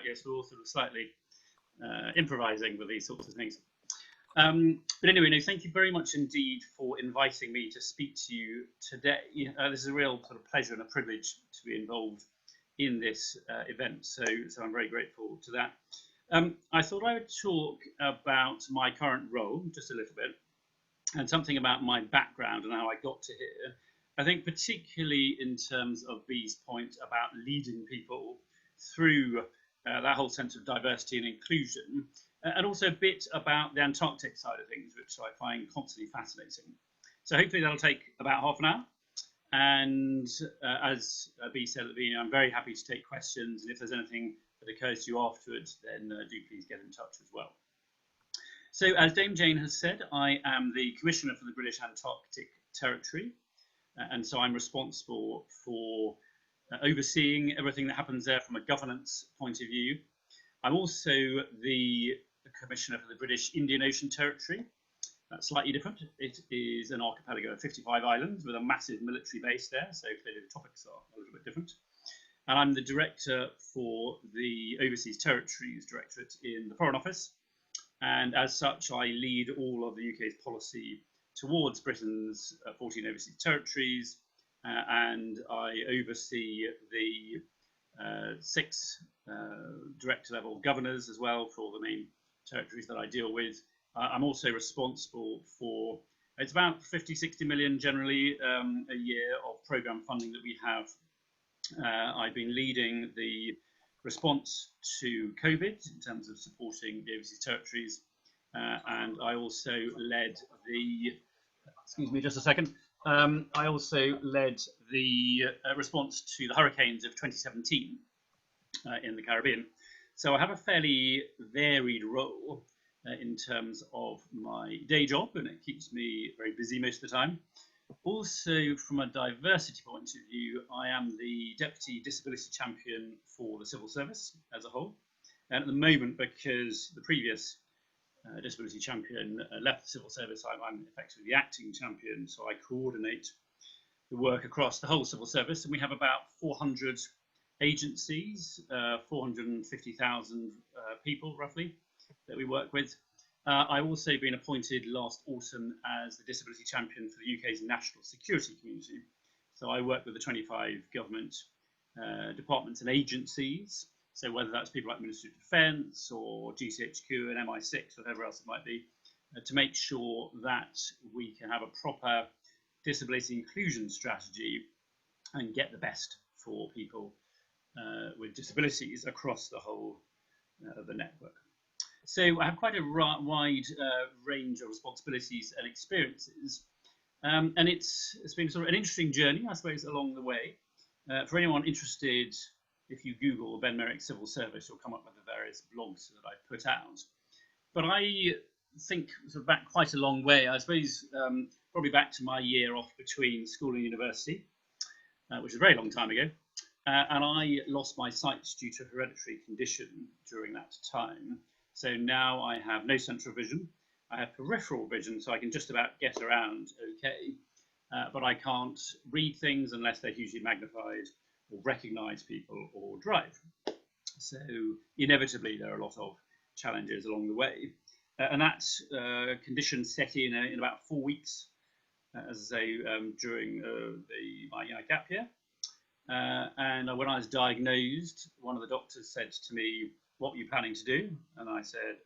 yes, we're all sort of slightly improvising with these sorts of things. But anyway, no, thank you very much indeed for inviting me to speak to you today. This is a real sort of pleasure and a privilege to be involved in this event, so I'm very grateful to that. I thought I would talk about my current role just a little bit, and something about my background and how I got to here. I think particularly in terms of Bee's point about leading people through that whole sense of diversity and inclusion, and also a bit about the Antarctic side of things, which I find constantly fascinating. So hopefully that'll take about half an hour. And as Bee said at the beginning, I'm very happy to take questions. And if there's anything that occurs to you afterwards, then do please get in touch as well. So as Dame Jane has said, I am the Commissioner for the British Antarctic Territory. And so I'm responsible for overseeing everything that happens there from a governance point of view. I'm also the Commissioner for the British Indian Ocean Territory. That's slightly different. It is an archipelago of 55 islands with a massive military base there, so clearly the topics are a little bit different. And I'm the Director for the Overseas Territories Directorate in the Foreign Office. And as such, I lead all of the UK's policy towards Britain's 14 overseas territories, and I oversee the 6 director-level governors as well for all the main territories that I deal with. I'm also responsible for, it's about 50-60 million generally a year of programme funding that we have. I've been leading the response to COVID in terms of supporting the overseas territories, and I also led the, excuse me just a second, I also led the response to the hurricanes of 2017 in the Caribbean. So I have a fairly varied role in terms of my day job, and it keeps me very busy most of the time. Also, from a diversity point of view, I am the Deputy Disability Champion for the Civil Service as a whole. And at the moment, because the previous Disability Champion left the Civil Service, I'm effectively the acting champion, so I coordinate the work across the whole Civil Service, and we have about 400 agencies, 450,000 people roughly that we work with. I've also been appointed last autumn as the Disability Champion for the UK's national security community. So I work with the 25 government departments and agencies. So whether that's people like Ministry of Defence or GCHQ and MI6, whatever else it might be, to make sure that we can have a proper disability inclusion strategy and get the best for people with disabilities across the whole of the network. So I have quite a wide range of responsibilities and experiences, and it's been sort of an interesting journey, I suppose, along the way. For anyone interested, if you Google Ben Merrick Civil Service, you'll come up with the various blogs that I've put out. But I think sort of back quite a long way, I suppose, probably back to my year off between school and university, which is a very long time ago. And I lost my sight due to a hereditary condition during that time. So now I have no central vision. I have peripheral vision, so I can just about get around okay, but I can't read things unless they're hugely magnified, or recognise people, or drive. So inevitably there are a lot of challenges along the way. And that condition set in about 4 weeks, as I say, during my gap year. And when I was diagnosed, one of the doctors said to me, "What were you planning to do?" And I said,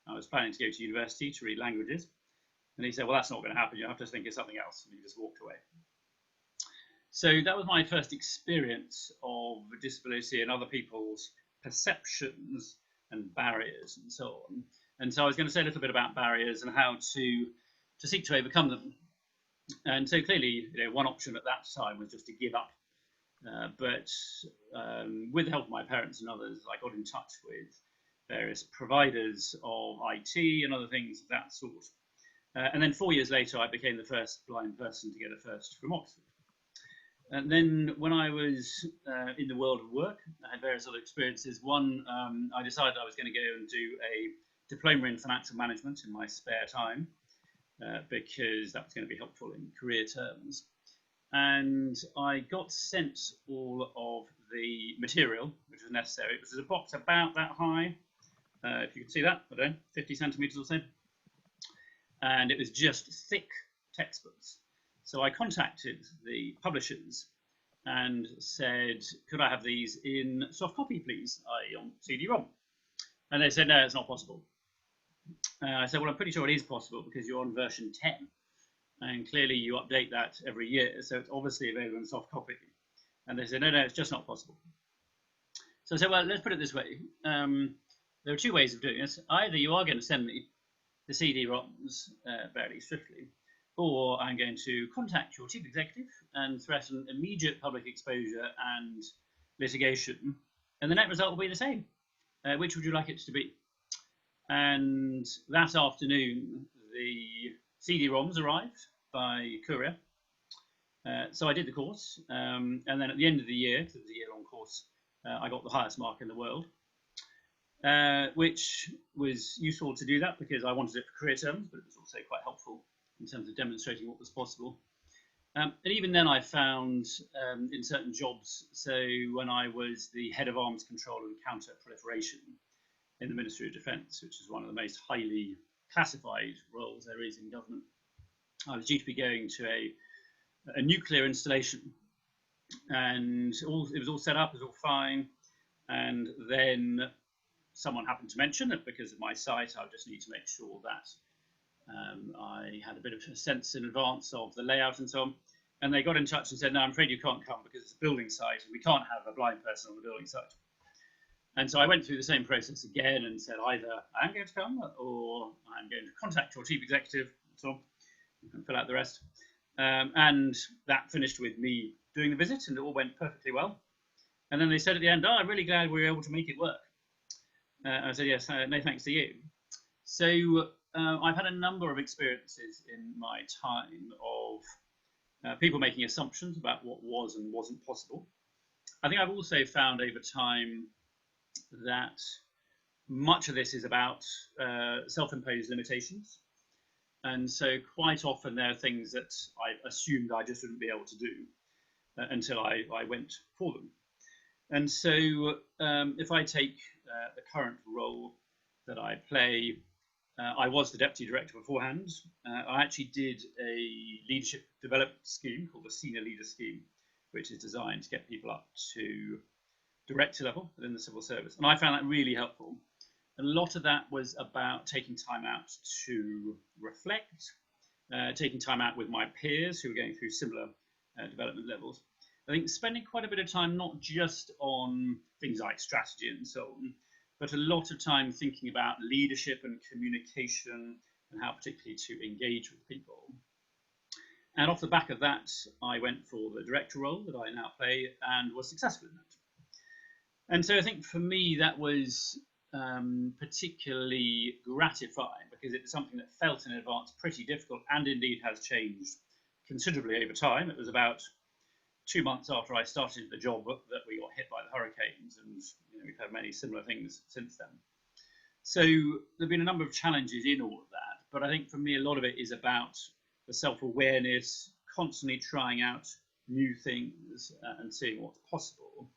I was planning to go to university to read languages. And he said, "Well, that's not going to happen. You have to think of something else." And he just walked away. So that was my first experience of disability and other people's perceptions and barriers and so on. And so I was going to say a little bit about barriers and how to seek to overcome them. And so clearly, one option at that time was just to give up. But with the help of my parents and others, I got in touch with various providers of IT and other things of that sort. And then 4 years later, I became the first blind person to get a first from Oxford. And then when I was in the world of work, I had various other experiences. One, I decided I was going to go and do a diploma in financial management in my spare time, because that was going to be helpful in career terms. And I got sent all of the material which was necessary. It was a box about that high, if you can see that, I don't know, 50 centimetres or so. And it was just thick textbooks. So I contacted the publishers and said, could I have these in soft copy, please, i.e. on CD-ROM? And they said, no, it's not possible. I said, well, I'm pretty sure it is possible because you're on version 10. And clearly you update that every year, so it's obviously available in soft copy. And they said, no, it's just not possible. So I said, well, let's put it this way. There are two ways of doing this. Either you are going to send me the CD-ROMs fairly swiftly, or I'm going to contact your chief executive and threaten immediate public exposure and litigation, and the net result will be the same. Which would you like it to be? And that afternoon, the CD-ROMs arrived by courier. So I did the course, and then at the end of the year, because it was a year-long course, I got the highest mark in the world, which was useful to do that because I wanted it for career terms, but it was also quite helpful in terms of demonstrating what was possible. And even then I found in certain jobs, so when I was the head of arms control and counter-proliferation in the Ministry of Defence, which is one of the most highly classified roles there is in government, I was due to be going to a nuclear installation, and it was all set up, it was all fine, and then someone happened to mention that because of my site, I would just need to make sure that I had a bit of a sense in advance of the layout and so on. And they got in touch and said, no, I'm afraid you can't come because it's a building site and we can't have a blind person on the building site. And so I went through the same process again and said, either I'm going to come or I'm going to contact your chief executive, and so on. You can fill out the rest. And that finished with me doing the visit, and it all went perfectly well. And then they said at the end, oh, I'm really glad we were able to make it work. I said, yes, no thanks to you. So I've had a number of experiences in my time of people making assumptions about what was and wasn't possible. I think I've also found over time that much of this is about self-imposed limitations. And so quite often there are things that I assumed I just wouldn't be able to do until I went for them. And so if I take the current role that I play, I was the deputy director beforehand. I actually did a leadership development scheme called the Senior Leader Scheme, which is designed to get people up to director level within the civil service. And I found that really helpful. A lot of that was about taking time out to reflect, taking time out with my peers who were going through similar development levels. I think spending quite a bit of time not just on things like strategy and so on, but a lot of time thinking about leadership and communication and how particularly to engage with people. And off the back of that, I went for the director role that I now play and was successful in that. And so I think for me that was particularly gratifying because it was something that felt in advance pretty difficult and indeed has changed considerably over time. It was about 2 months after I started the job that we got hit by the hurricanes, and we've had many similar things since then. So there've been a number of challenges in all of that, but I think for me a lot of it is about the self-awareness, constantly trying out new things and seeing what's possible,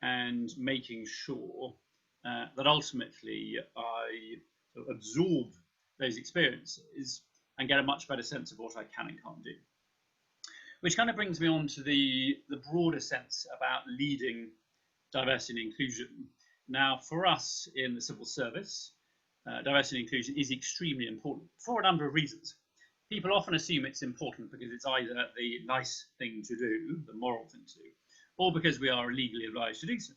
and making sure that ultimately I sort of absorb those experiences and get a much better sense of what I can and can't do. Which kind of brings me on to the broader sense about leading diversity and inclusion. Now, for us in the civil service, diversity and inclusion is extremely important for a number of reasons. People often assume it's important because it's either the nice thing to do, the moral thing to do, or because we are legally obliged to do so.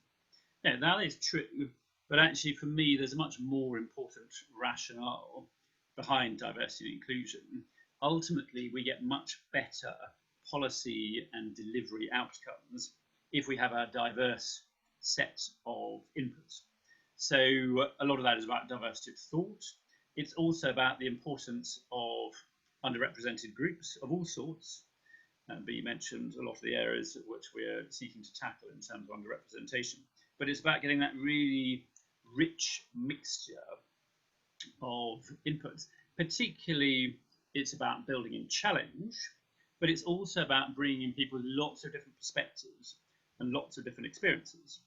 Now, that is true, but actually for me, there's a much more important rationale behind diversity and inclusion. Ultimately, we get much better policy and delivery outcomes if we have a diverse set of inputs. So a lot of that is about diversity of thought. It's also about the importance of underrepresented groups of all sorts. But you mentioned a lot of the areas which we're seeking to tackle in terms of underrepresentation. But it's about getting that really rich mixture of inputs. Particularly, it's about building in challenge, but it's also about bringing in people with lots of different perspectives and lots of different experiences.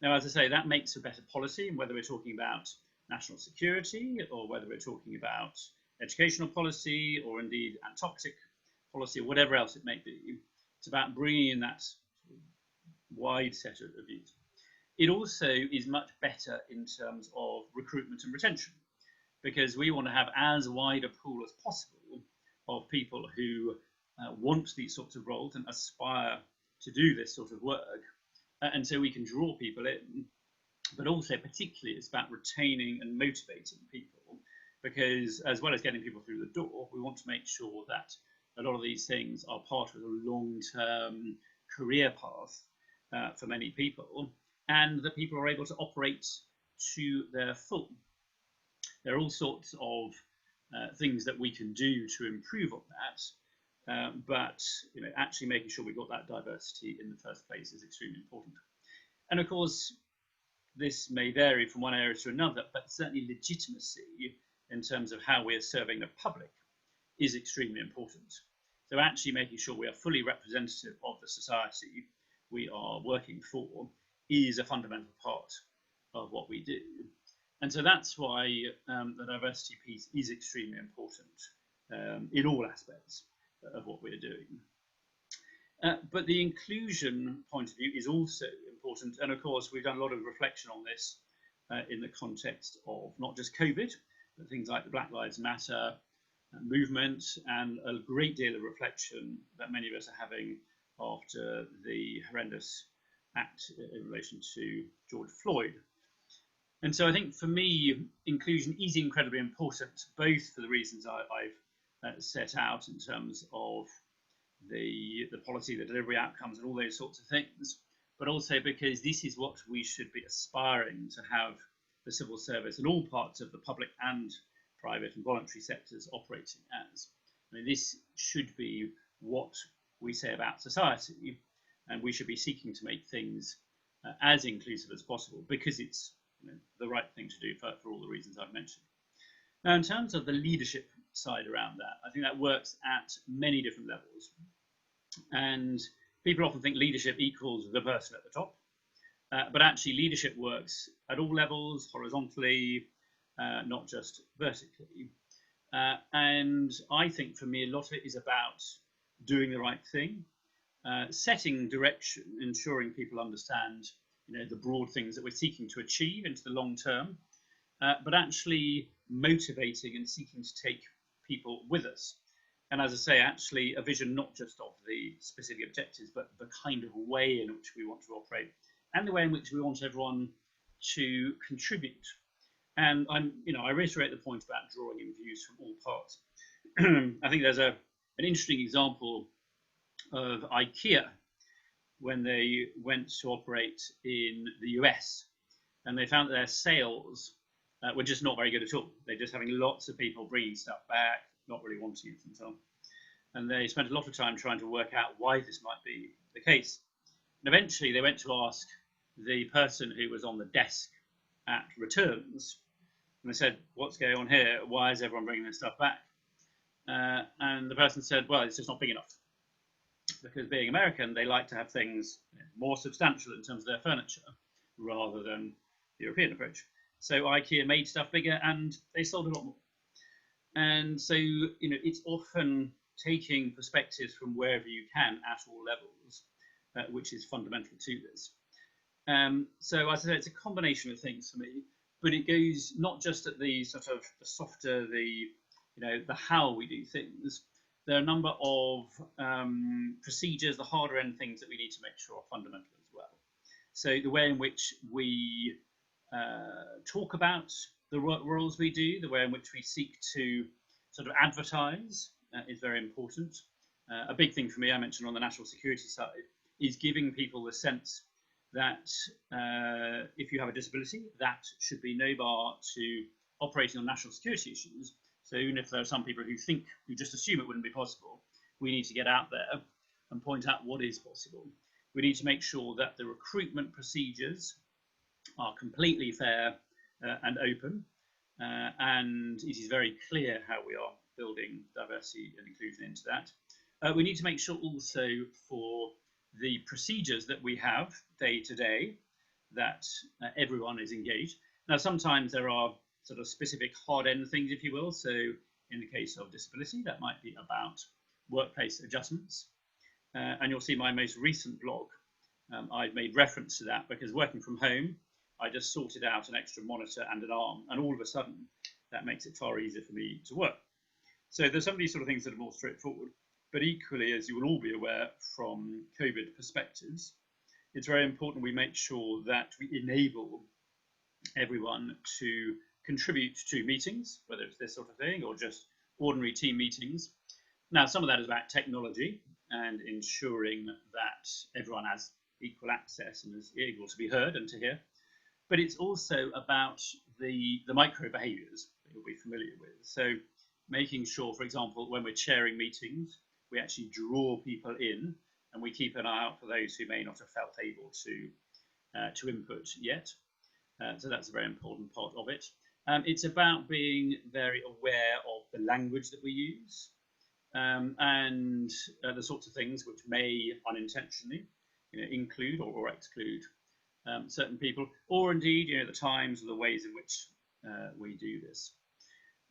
Now, as I say, that makes for better policy, and whether we're talking about national security or whether we're talking about educational policy or indeed Antarctic policy or whatever else it may be, it's about bringing in that wide set of views. It also is much better in terms of recruitment and retention, because we want to have as wide a pool as possible of people who want these sorts of roles and aspire to do this sort of work, and so we can draw people in. But also, particularly, it's about retaining and motivating people, because as well as getting people through the door, we want to make sure that a lot of these things are part of a long-term career path for many people, and that people are able to operate to their full. There are all sorts of things that we can do to improve on that, but actually making sure we've got that diversity in the first place is extremely important. And of course, this may vary from one area to another, but certainly legitimacy in terms of how we're serving the public is extremely important. So actually making sure we are fully representative of the society we are working for is a fundamental part of what we do. And so that's why the diversity piece is extremely important in all aspects of what we're doing. But the inclusion point of view is also important. And of course, we've done a lot of reflection on this in the context of not just COVID, but things like the Black Lives Matter movement, and a great deal of reflection that many of us are having after the horrendous act in relation to George Floyd. And so I think for me, inclusion is incredibly important, both for the reasons I've set out in terms of the policy, the delivery outcomes, and all those sorts of things, but also because this is what we should be aspiring to have the civil service and all parts of the public and private and voluntary sectors operating as. I mean, this should be what we say about society, and we should be seeking to make things as inclusive as possible, because it's the right thing to do for all the reasons I've mentioned. Now, in terms of the leadership side around that, I think that works at many different levels. And people often think leadership equals the person at the top, but actually leadership works at all levels, horizontally, not just vertically. And I think for me, a lot of it is about doing the right thing, setting direction, ensuring people understand the broad things that we're seeking to achieve into the long term, but actually motivating and seeking to take people with us. And as I say, actually a vision not just of the specific objectives, but the kind of way in which we want to operate, and the way in which we want everyone to contribute. And I reiterate the point about drawing in views from all parts. I think there's an interesting example of Ikea when they went to operate in the US, and they found that their sales were just not very good at all. They're just having lots of people bringing stuff back, not really wanting it and so on. And they spent a lot of time trying to work out why this might be the case. And eventually they went to ask the person who was on the desk at returns, and they said, "What's going on here? Why is everyone bringing this stuff back?" And the person said, "Well, it's just not big enough." Because being American, they like to have things more substantial in terms of their furniture rather than the European approach. So IKEA made stuff bigger and they sold a lot more. And so, it's often taking perspectives from wherever you can at all levels, which is fundamental to this. So as I said, it's a combination of things for me, but it goes not just at the sort of the softer, the how we do things. There are a number of procedures, the harder end things that we need to make sure are fundamental as well. So the way in which we talk about the roles we do, the way in which we seek to sort of advertise is very important. A big thing for me, I mentioned on the national security side, is giving people the sense that if you have a disability, that should be no bar to operating on national security issues. So even if there are some people who just assume it wouldn't be possible, we need to get out there and point out what is possible. We need to make sure that the recruitment procedures are completely fair and open, and it is very clear how we are building diversity and inclusion into that. We need to make sure also for the procedures that we have day to day, that everyone is engaged. Now, sometimes there are sort of specific hard end things, if you will. So in the case of disability, that might be about workplace adjustments. And you'll see my most recent blog, I've made reference to that because working from home, I just sorted out an extra monitor and an arm, and all of a sudden that makes it far easier for me to work. So there's some of these sort of things that are more straightforward, but equally, as you will all be aware from COVID perspectives, it's very important we make sure that we enable everyone to contribute to meetings, whether it's this sort of thing or just ordinary team meetings. Now, some of that is about technology and ensuring that everyone has equal access and is able to be heard and to hear. But it's also about the micro behaviours that you'll be familiar with. So making sure, for example, when we're chairing meetings, we actually draw people in and we keep an eye out for those who may not have felt able to input yet. So that's a very important part of it. It's about being very aware of the language that we use and the sorts of things which may unintentionally include or exclude certain people, or indeed the times or the ways in which we do this.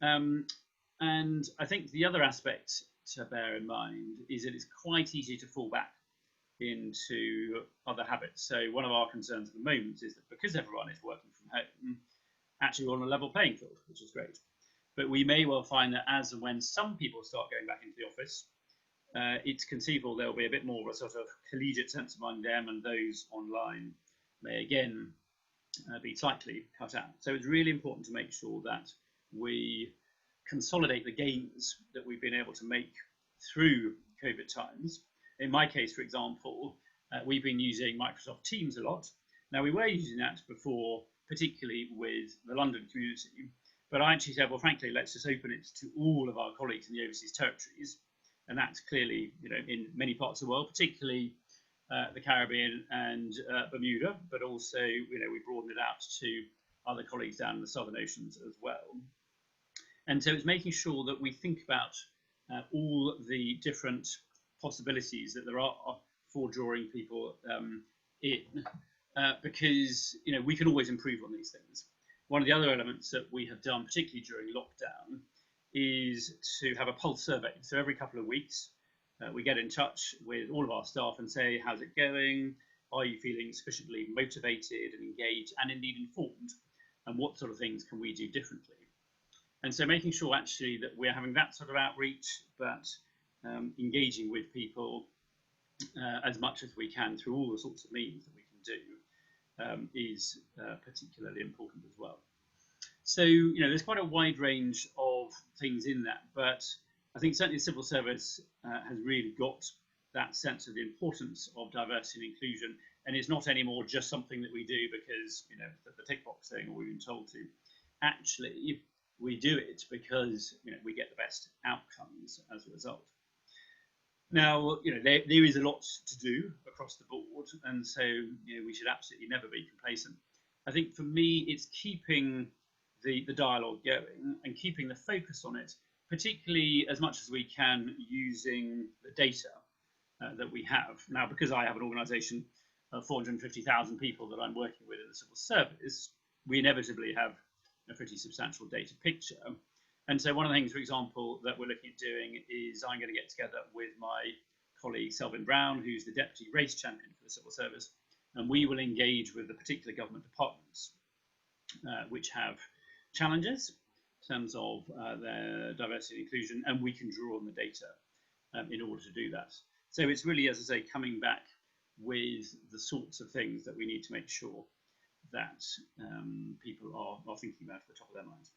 And I think the other aspect to bear in mind is that it's quite easy to fall back into other habits. So one of our concerns at the moment is that because everyone is working from home, actually we're on a level playing field, which is great. But we may well find that as and when some people start going back into the office, it's conceivable there'll be a bit more of a sort of collegiate sense among them, and those online may again be slightly cut out. So it's really important to make sure that we consolidate the gains that we've been able to make through COVID times. In my case, for example, we've been using Microsoft Teams a lot. Now, we were using that before, particularly with the London community, but I actually said, well, frankly, let's just open it to all of our colleagues in the overseas territories. And that's clearly, in many parts of the world, particularly the Caribbean and Bermuda, but also, we broadened it out to other colleagues down in the Southern Oceans as well. And so it's making sure that we think about all the different possibilities that there are for drawing people in, because we can always improve on these things. One of the other elements that we have done, particularly during lockdown, is to have a pulse survey. So every couple of weeks, we get in touch with all of our staff and say, how's it going? Are you feeling sufficiently motivated and engaged and indeed informed? And what sort of things can we do differently? And so making sure actually that we're having that sort of outreach, but engaging with people as much as we can through all the sorts of means that we can do is particularly important as well. So, there's quite a wide range of things in that, but I think certainly civil service has really got that sense of the importance of diversity and inclusion, and it's not anymore just something that we do because, the tick box thing or we've been told to. Actually, we do it because, we get the best outcomes as a result. Now, there is a lot to do across the board, and so, we should absolutely never be complacent. I think for me, it's keeping the dialogue going and keeping the focus on it, particularly as much as we can using the data that we have. Now, because I have an organisation of 450,000 people that I'm working with in the civil service, we inevitably have a pretty substantial data picture. And so one of the things, for example, that we're looking at doing is I'm going to get together with my colleague Selvin Brown, who's the Deputy Race Champion for the Civil Service, and we will engage with the particular government departments which have challenges in terms of their diversity and inclusion, and we can draw on the data in order to do that. So it's really, as I say, coming back with the sorts of things that we need to make sure that people are thinking about at the top of their minds.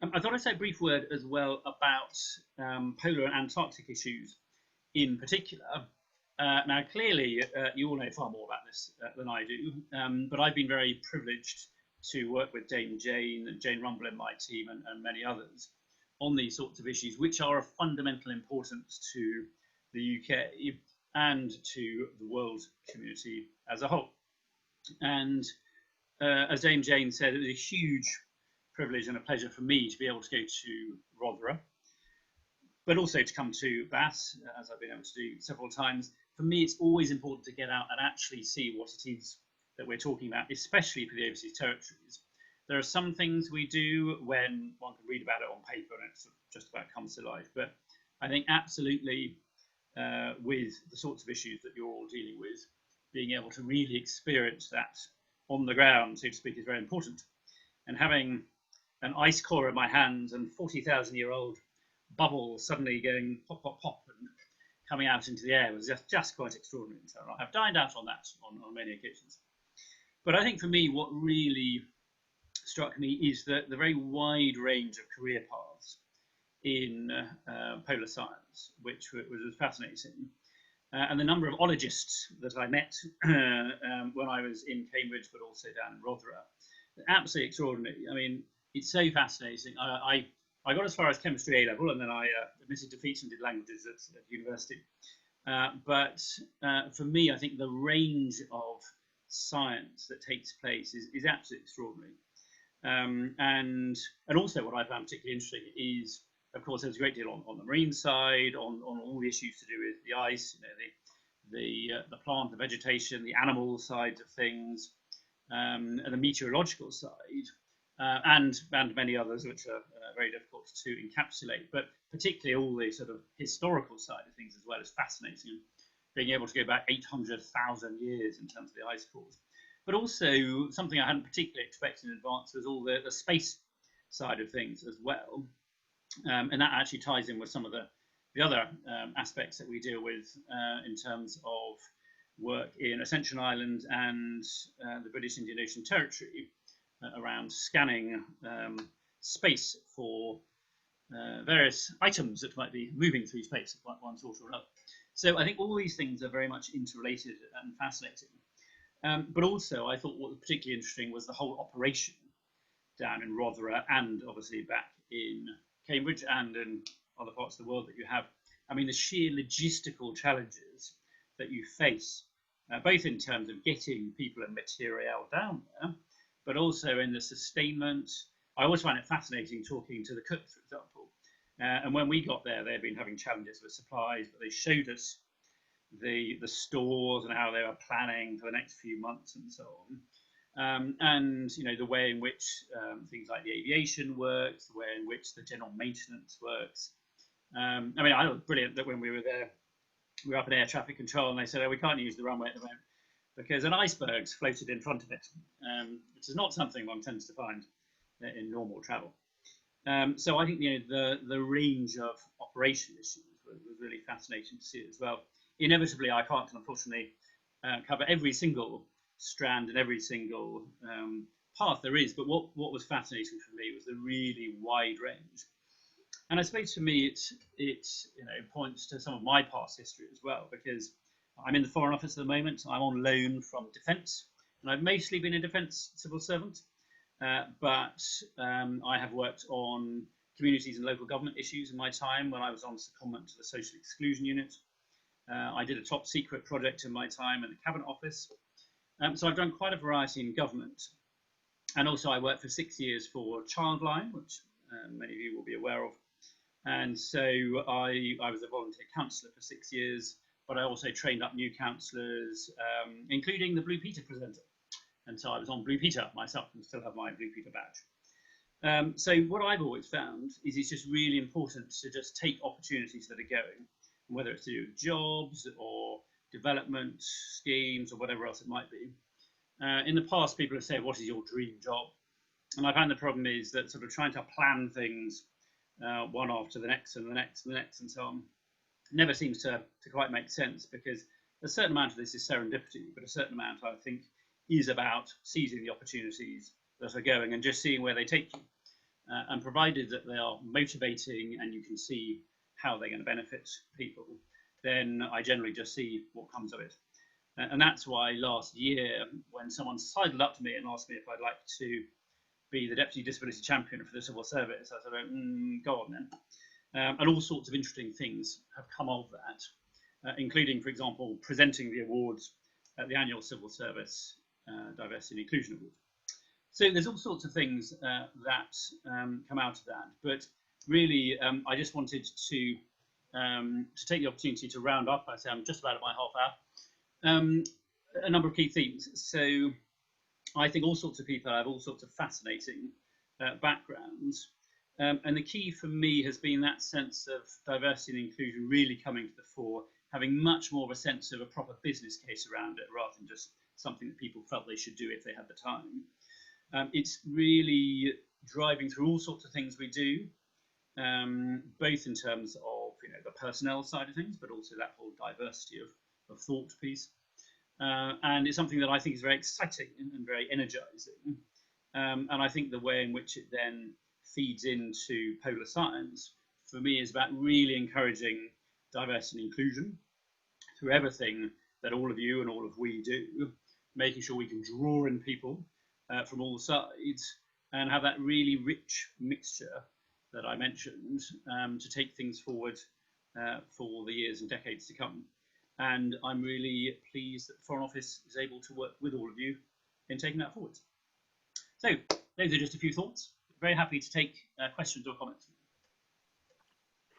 I thought I'd say a brief word as well about polar and Antarctic issues in particular. Now, clearly, you all know far more about this than I do, but I've been very privileged to work with Dame Jane and Jane Rumble in my team and many others on these sorts of issues, which are of fundamental importance to the UK and to the world community as a whole. And as Dame Jane said, it was a huge privilege and a pleasure for me to be able to go to Rotherham, but also to come to Bath, as I've been able to do several times, for me, it's always important to get out and actually see what it is that we're talking about, especially for the overseas territories. There are some things we do when one can read about it on paper and it just about comes to life. But I think absolutely with the sorts of issues that you're all dealing with, being able to really experience that on the ground, so to speak, is very important. And having an ice core in my hands and 40,000-year-old bubbles suddenly going pop, pop, pop and coming out into the air was just quite extraordinary. So I've dined out on that on many occasions. But I think for me, what really struck me is the very wide range of career paths in polar science, which was fascinating. And the number of ologists that I met when I was in Cambridge, but also down in Rotherham, absolutely extraordinary. I mean, it's so fascinating. I got as far as chemistry A-level, and then I admitted defeat and did languages at university. But for me, I think the range of science that takes place is absolutely extraordinary. And also what I found particularly interesting is, of course, there's a great deal on the marine side, on all the issues to do with the ice, the plant, the vegetation, the animal side of things, and the meteorological side, and many others which are very difficult to encapsulate. But particularly all the sort of historical side of things as well is fascinating. Being able to go back 800,000 years in terms of the ice cores. But also something I hadn't particularly expected in advance was all the space side of things as well. And that actually ties in with some of the other aspects that we deal with in terms of work in Ascension Island and the British Indian Ocean Territory around scanning space for various items that might be moving through space of one sort or another. So I think all these things are very much interrelated and fascinating. But also I thought what was particularly interesting was the whole operation down in Rotherham and obviously back in Cambridge and in other parts of the world that you have. I mean, the sheer logistical challenges that you face, both in terms of getting people and material down there, but also in the sustainment. I always find it fascinating talking to the cooks, for example. And when we got there, they'd been having challenges with supplies, but they showed us the stores and how they were planning for the next few months and so on. And the way in which things like the aviation works, the way in which the general maintenance works. I mean, I thought it was brilliant that when we were there, we were up in air traffic control and they said, oh, we can't use the runway at the moment because an iceberg's floated in front of it, which is not something one tends to find in normal travel. So I think the range of operation issues was really fascinating to see as well. Inevitably, I can't unfortunately cover every single strand and every single path there is, but what was fascinating for me was the really wide range. And I suppose for me, it points to some of my past history as well, because I'm in the Foreign Office at the moment. I'm on loan from Defence, and I've mostly been a Defence civil servant, but I have worked on communities and local government issues in my time when I was on secondment to the Social Exclusion Unit. I did a top secret project in my time in the Cabinet Office. So I've done quite a variety in government. And also I worked for 6 years for Childline, which many of you will be aware of. And so I was a volunteer counsellor for 6 years, but I also trained up new counsellors, including the Blue Peter presenter. And so I was on Blue Peter myself and still have my Blue Peter badge. So what I've always found is it's just really important to just take opportunities that are going, whether it's to do with jobs or development schemes or whatever else it might be. In the past, people have said, what is your dream job? And I found the problem is that sort of trying to plan things one after the next and the next and the next and so on never seems to quite make sense, because a certain amount of this is serendipity, but a certain amount, I think, is about seizing the opportunities that are going and just seeing where they take you. And provided that they are motivating and you can see how they're going to benefit people, then I generally just see what comes of it. And that's why last year, when someone sidled up to me and asked me if I'd like to be the Deputy Disability Champion for the Civil Service, I said, go on then. And all sorts of interesting things have come of that, including, for example, presenting the awards at the annual Civil Service Diversity and Inclusion Award. So there's all sorts of things that come out of that. But really, I just wanted to to take the opportunity to round up. I say I'm just about at my half hour. A number of key themes. So I think all sorts of people have all sorts of fascinating backgrounds. And the key for me has been that sense of diversity and inclusion really coming to the fore, having much more of a sense of a proper business case around it rather than just something that people felt they should do if they had the time. It's really driving through all sorts of things we do, both in terms of the personnel side of things, but also that whole diversity of thought piece. And it's something that I think is very exciting and very energizing. And I think the way in which it then feeds into polar science, for me, is about really encouraging diversity and inclusion through everything that all of you and all of we do, making sure we can draw in people from all sides and have that really rich mixture that I mentioned to take things forward for the years and decades to come. And I'm really pleased that the Foreign Office is able to work with all of you in taking that forward. So those are just a few thoughts. Very happy to take questions or comments.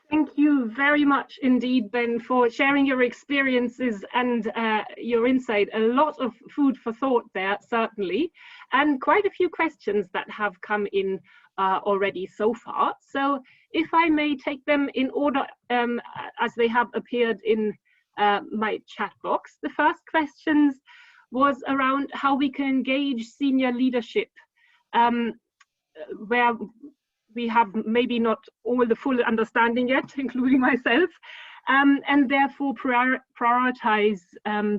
Thank you very much indeed, Ben, for sharing your experiences and your insight. A lot of food for thought there, certainly, and quite a few questions that have come in already so far. So if I may take them in order as they have appeared in my chat box. The first questions was around how we can engage senior leadership, where we have maybe not all the full understanding yet, including myself, and therefore prioritize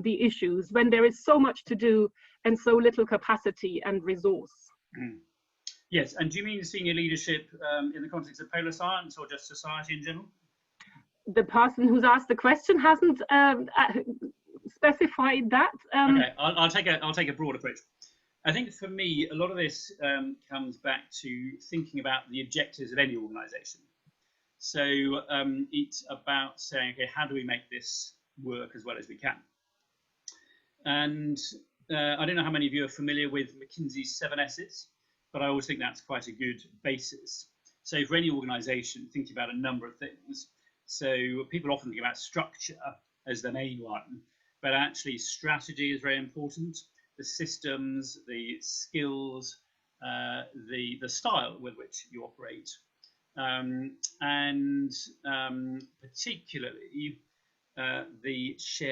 the issues when there is so much to do and so little capacity and resource. Yes, and do you mean senior leadership in the context of polar science or just society in general? The person who's asked the question hasn't specified that. Okay, I'll take a broad approach. I think for me, a lot of this comes back to thinking about the objectives of any organisation. So it's about saying, okay, how do we make this work as well as we can? And I don't know how many of you are familiar with McKinsey's 7 S's, but I always think that's quite a good basis. So for any organisation, thinking about a number of things. So people often think about structure as the main one, but actually strategy is very important. The systems, the skills, the style with which you operate, and particularly the shared